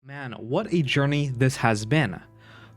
Man, what a journey this has been.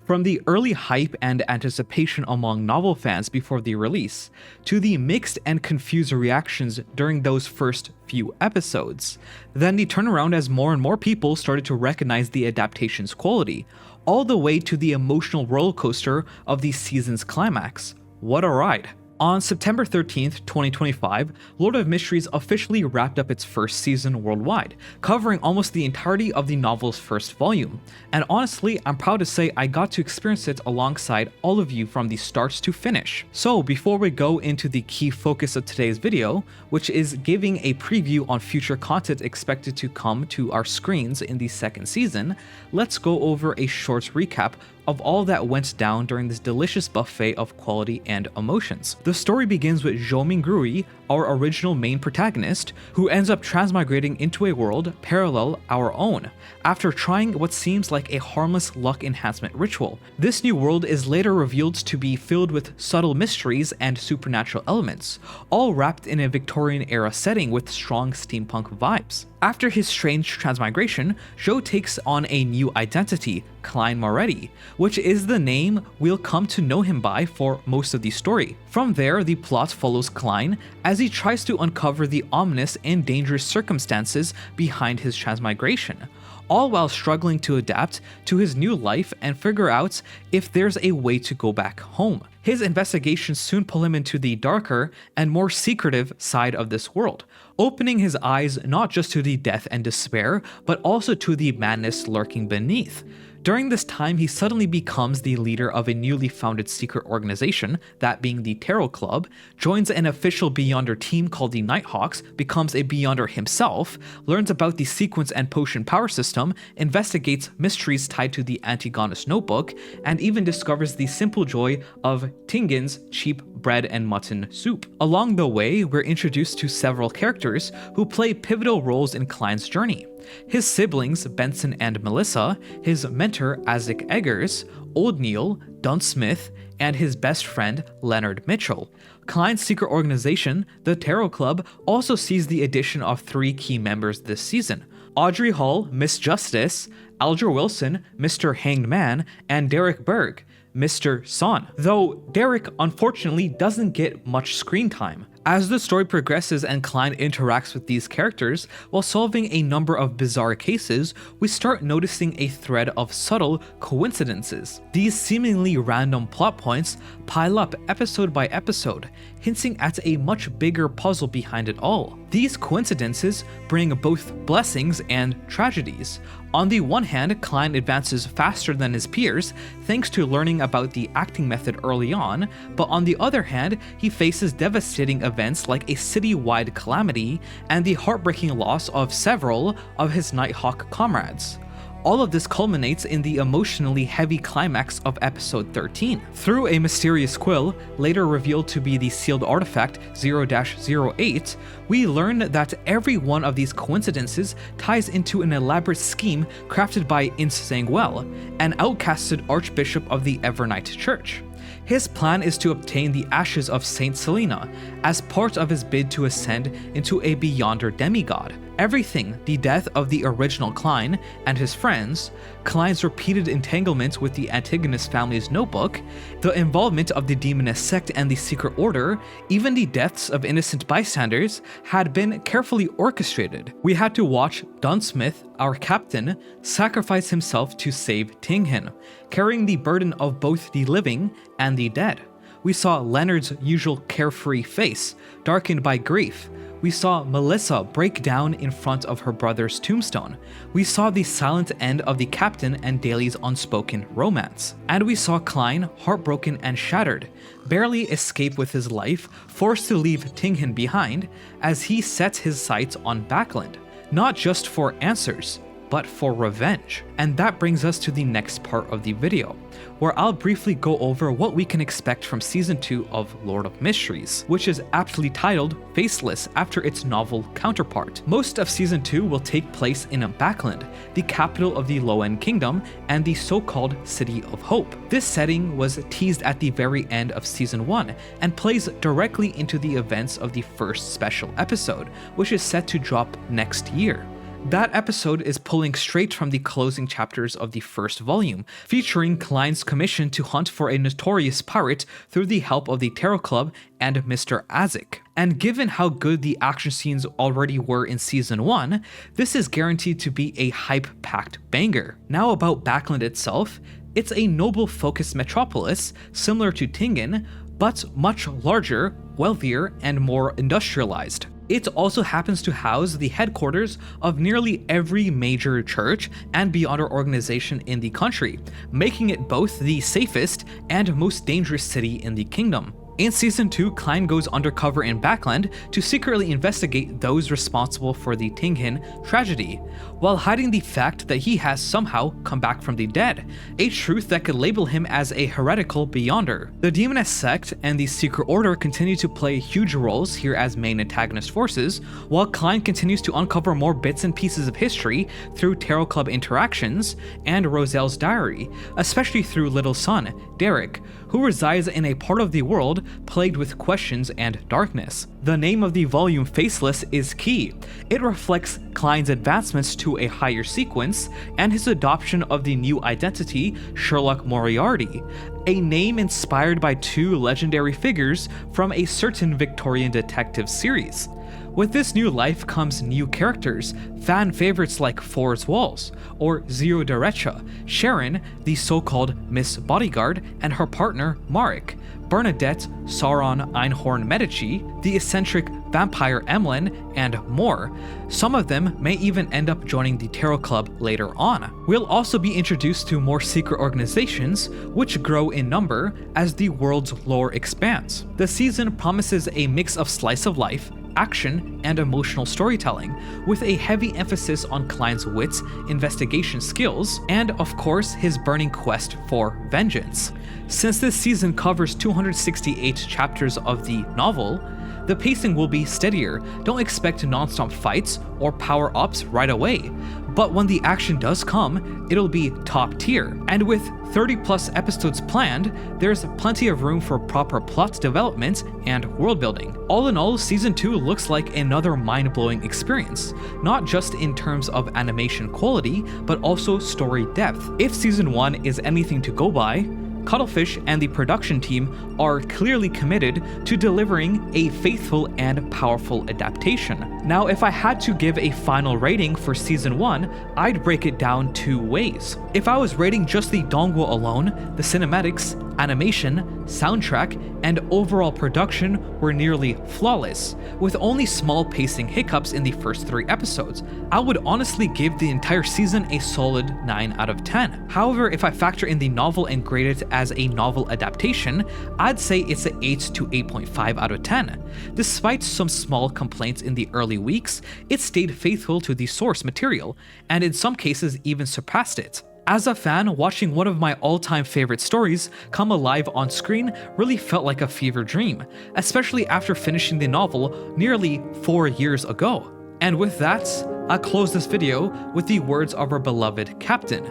From the early hype and anticipation among novel fans before the release, to the mixed and confused reactions during those first few episodes, then the turnaround as more and more people started to recognize the adaptation's quality, all the way to the emotional rollercoaster of the season's climax. What a ride! On September 13th, 2025, Lord of Mysteries officially wrapped up its first season worldwide, covering almost the entirety of the novel's first volume. And honestly, I'm proud to say I got to experience it alongside all of you from the start to finish. So before we go into the key focus of today's video, which is giving a preview on future content expected to come to our screens in the second season, let's go over a short recap of all that went down during this delicious buffet of quality and emotions. The story begins with Zhou Mingrui, our original main protagonist, who ends up transmigrating into a world parallel our own, after trying what seems like a harmless luck enhancement ritual. This new world is later revealed to be filled with subtle mysteries and supernatural elements, all wrapped in a Victorian-era setting with strong steampunk vibes. After his strange transmigration, Zhou takes on a new identity, Klein Moretti, which is the name we'll come to know him by for most of the story. From there, the plot follows Klein as he tries to uncover the ominous and dangerous circumstances behind his transmigration, all while struggling to adapt to his new life and figure out if there's a way to go back home. His investigations soon pull him into the darker and more secretive side of this world, opening his eyes not just to the death and despair, but also to the madness lurking beneath. During this time, he suddenly becomes the leader of a newly founded secret organization, that being the Tarot Club, joins an official Beyonder team called the Nighthawks, becomes a Beyonder himself, learns about the sequence and potion power system, investigates mysteries tied to the Antigonus notebook, and even discovers the simple joy of Tingen's cheap bread and mutton soup. Along the way, we're introduced to several characters who play pivotal roles in Klein's journey. His siblings, Benson and Melissa, his mentor, Isaac Eggers, Old Neil, Dunn Smith, and his best friend, Leonard Mitchell. Klein's secret organization, the Tarot Club, also sees the addition of 3 key members this season: Audrey Hall, Miss Justice, Alger Wilson, Mr. Hanged Man, and Derek Berg, Mr. Son, though Derek unfortunately doesn't get much screen time. As the story progresses and Klein interacts with these characters while solving a number of bizarre cases, we start noticing a thread of subtle coincidences. These seemingly random plot points pile up episode by episode, hinting at a much bigger puzzle behind it all. These coincidences bring both blessings and tragedies. On the one hand, Klein advances faster than his peers thanks to learning about the acting method early on, but on the other hand, he faces devastating events like a city-wide calamity and the heartbreaking loss of several of his Nighthawk comrades. All of this culminates in the emotionally heavy climax of episode 13. Through a mysterious quill, later revealed to be the sealed artifact 0-08, we learn that every one of these coincidences ties into an elaborate scheme crafted by Ince Zangwill, an outcasted archbishop of the Evernight Church. His plan is to obtain the ashes of Saint Selena as part of his bid to ascend into a Beyonder demigod. Everything, the death of the original Klein and his friends, Klein's repeated entanglements with the Antigonus family's notebook, the involvement of the demoness sect and the secret order, even the deaths of innocent bystanders, had been carefully orchestrated. We had to watch Dunn Smith, our captain, sacrifice himself to save Tingen, carrying the burden of both the living and the dead. We saw Leonard's usual carefree face, darkened by grief. We saw Melissa break down in front of her brother's tombstone. We saw the silent end of the captain and Daly's unspoken romance. And we saw Klein, heartbroken and shattered, barely escape with his life, forced to leave Tingen behind as he sets his sights on Backland, not just for answers, but for revenge. And that brings us to the next part of the video, where I'll briefly go over what we can expect from Season 2 of Lord of Mysteries, which is aptly titled Faceless after its novel counterpart. Most of Season 2 will take place in Backland, the capital of the Low-End Kingdom and the so-called City of Hope. This setting was teased at the very end of Season 1 and plays directly into the events of the first special episode, which is set to drop next year. That episode is pulling straight from the closing chapters of the first volume, featuring Klein's commission to hunt for a notorious pirate through the help of the Tarot Club and Mr. Azik. And given how good the action scenes already were in Season 1, this is guaranteed to be a hype-packed banger. Now about Backland itself, it's a noble-focused metropolis similar to Tingen, but much larger, wealthier, and more industrialized. It also happens to house the headquarters of nearly every major church and beyonder organization in the country, making it both the safest and most dangerous city in the kingdom. In Season 2, Klein goes undercover in Backland to secretly investigate those responsible for the Tingen tragedy, while hiding the fact that he has somehow come back from the dead, a truth that could label him as a heretical beyonder. The Demoness sect and the Secret Order continue to play huge roles here as main antagonist forces, while Klein continues to uncover more bits and pieces of history through Tarot Club interactions and Roselle's diary, especially through little son, Derek, who resides in a part of the world plagued with questions and darkness. The name of the volume, Faceless, is key. It reflects Klein's advancements to a higher sequence and his adoption of the new identity, Sherlock Moriarty, a name inspired by two legendary figures from a certain Victorian detective series. With this new life comes new characters, fan favorites like Four's Walls, or Zero Derecha, Sharron, the so-called Miss Bodyguard, and her partner, Marek, Bernadette, Sauron Einhorn Medici, the eccentric vampire Emlyn, and more. Some of them may even end up joining the Tarot Club later on. We'll also be introduced to more secret organizations, which grow in number as the world's lore expands. The season promises a mix of slice of life, action, and emotional storytelling, with a heavy emphasis on Klein's wits, investigation skills, and of course his burning quest for vengeance. Since this season covers 268 chapters of the novel, the pacing will be steadier. Don't expect non-stop fights or power-ups right away, but when the action does come, it'll be top tier. And with 30 plus episodes planned, there's plenty of room for proper plot development and world building. All in all, Season 2 looks like another mind-blowing experience, not just in terms of animation quality, but also story depth. If Season 1 is anything to go by, Cuttlefish and the production team are clearly committed to delivering a faithful and powerful adaptation. Now, if I had to give a final rating for Season 1, I'd break it down two ways. If I was rating just the Donghua alone, the cinematics, animation, soundtrack, and overall production were nearly flawless, with only small pacing hiccups in the first 3 episodes. I would honestly give the entire season a solid 9 out of 10. However, if I factor in the novel and grade it as a novel adaptation, I'd say it's an 8 to 8.5 out of 10. Despite some small complaints in the early weeks, it stayed faithful to the source material, and in some cases even surpassed it. As a fan, watching one of my all-time favorite stories come alive on screen really felt like a fever dream, especially after finishing the novel nearly 4 years ago. And with that, I'll close this video with the words of our beloved captain.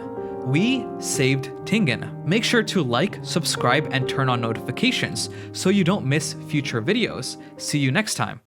We saved Tingen. Make sure to like, subscribe, and turn on notifications so you don't miss future videos. See you next time.